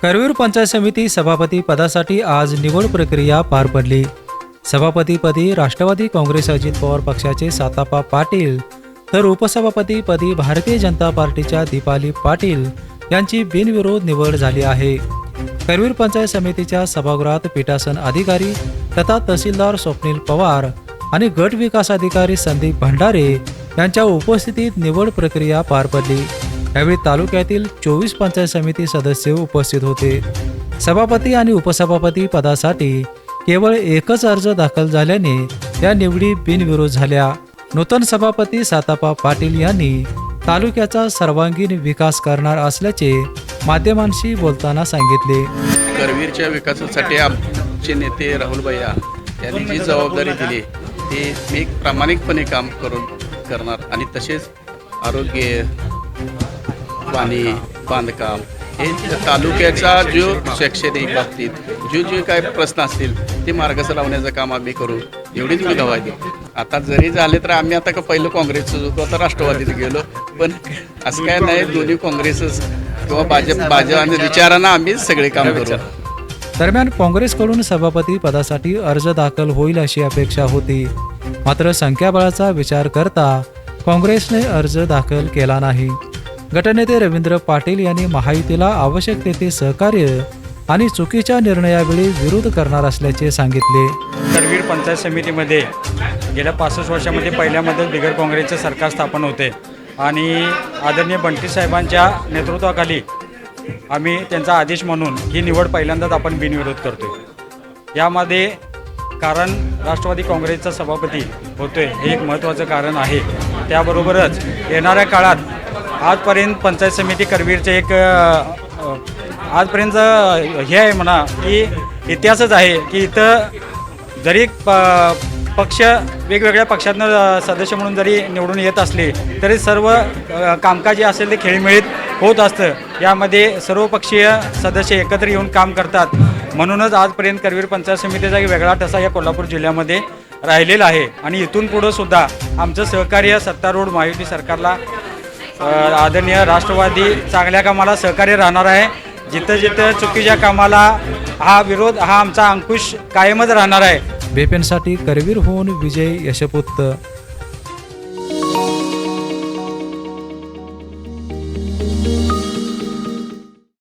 करवीर पंचायत समिती सभापती पदासाठी आज निवड प्रक्रिया पार पडली। सभापतीपदी राष्ट्रवादी काँग्रेस अजित पवार पक्षाचे सातापा पाटील तर उपसभापतीपदी भारतीय जनता पार्टीच्या दीपाली पाटील यांची बिनविरोध निवड झाली आहे। करवीर पंचायत समितीच्या सभागृहात पीठासन अधिकारी तथा तहसीलदार स्वप्नील पवार आणि गट विकास अधिकारी संदीप भंडारे यांच्या उपस्थितीत निवड प्रक्रिया पार पडली। यावेळी तालुक्यातील 24 पंचायत समिती सदस्य उपस्थित होते। सभापती आणि उपसभापती पदासाठी केवळ एकच अर्ज दाखल झाल्याने या निवडी बिनविरोध झाल्या। नूतन सभापती सातापा पाटील यांनी तालुक्याचा सर्वांगीण विकास करणार असल्याचे माध्यमांशी बोलताना सांगितले। करवीरच्या विकासासाठी आमचे नेते राहुल भैया यांनी जी जबाबदारी दिली ती मी प्रामाणिकपणे काम करणार आणि तसेच आरोग्य, पाणी, बांधकाम हे तालुक्याचा जो शैक्षणिक बाबतीत जे काय प्रश्न असतील ते मार्गस लावण्याचं काम आम्ही करू एवढीच मी गवाही देतो। आता जरी झाले तर आम्ही आता पहिलं काँग्रेसचं होतो, आता राष्ट्रवादीत गेलो, पण असं काय नाही, दोन्ही काँग्रेसच किंवा भाजप आणि विचारांना आम्ही सगळे काम करू। दरम्यान काँग्रेसकडून सभापती पदासाठी अर्ज दाखल होईल अशी अपेक्षा होती, मात्र संख्याबळाचा विचार करता काँग्रेसने अर्ज दाखल केला नाही। गटनेते रवींद्र पाटील यांनी महायुतीला आवश्यक तेथे सहकार्य आणि चुकीच्या निर्णयावेळी विरोध करणार असल्याचे सांगितले। करवीर पंचायत समितीमध्ये गेल्या 65 वर्षामध्ये पहिल्यांदाच बिगर काँग्रेसचे सरकार स्थापन होते आणि आदरणीय बंटी साहेबांच्या नेतृत्वाखाली आम्ही त्यांचा आदेश म्हणून ही निवड पहिल्यांदाच आपण बिनविरोध करतोय। यामध्ये कारण राष्ट्रवादी काँग्रेसचा सभापती होतोय हे एक महत्त्वाचं कारण आहे। त्याबरोबरच येणाऱ्या काळात आजपर्यंत पंचायत समिती करवीरचे एक आजपर्यंत हे आहे म्हणा की इतिहासच आहे की इथं जरी पक्ष वेगवेगळ्या पक्षातनं सदस्य म्हणून जरी निवडून येत असले तरी सर्व कामकाज जे असेल ते खेळीमेळीत होत असतं। यामध्ये सर्वपक्षीय सदस्य एकत्र येऊन काम करतात, म्हणूनच आजपर्यंत करवीर पंचायत समितीचा एक वेगळा ठसा या कोल्हापूर जिल्ह्यामध्ये राहिलेला आहे आणि इथून पुढं सुद्धा आमचं सहकार्य सत्तारूढ महायुती सरकारला आदरणीय राष्ट्रवादी चांगल्या कामाला सहकार्य राहणार आहे। जिथं जिथं चुकीच्या कामाला विरोध हा आमचा अंकुश कायमच राहणार आहे। बेपेनसाठी करवीरहून विजय यशपुत्र।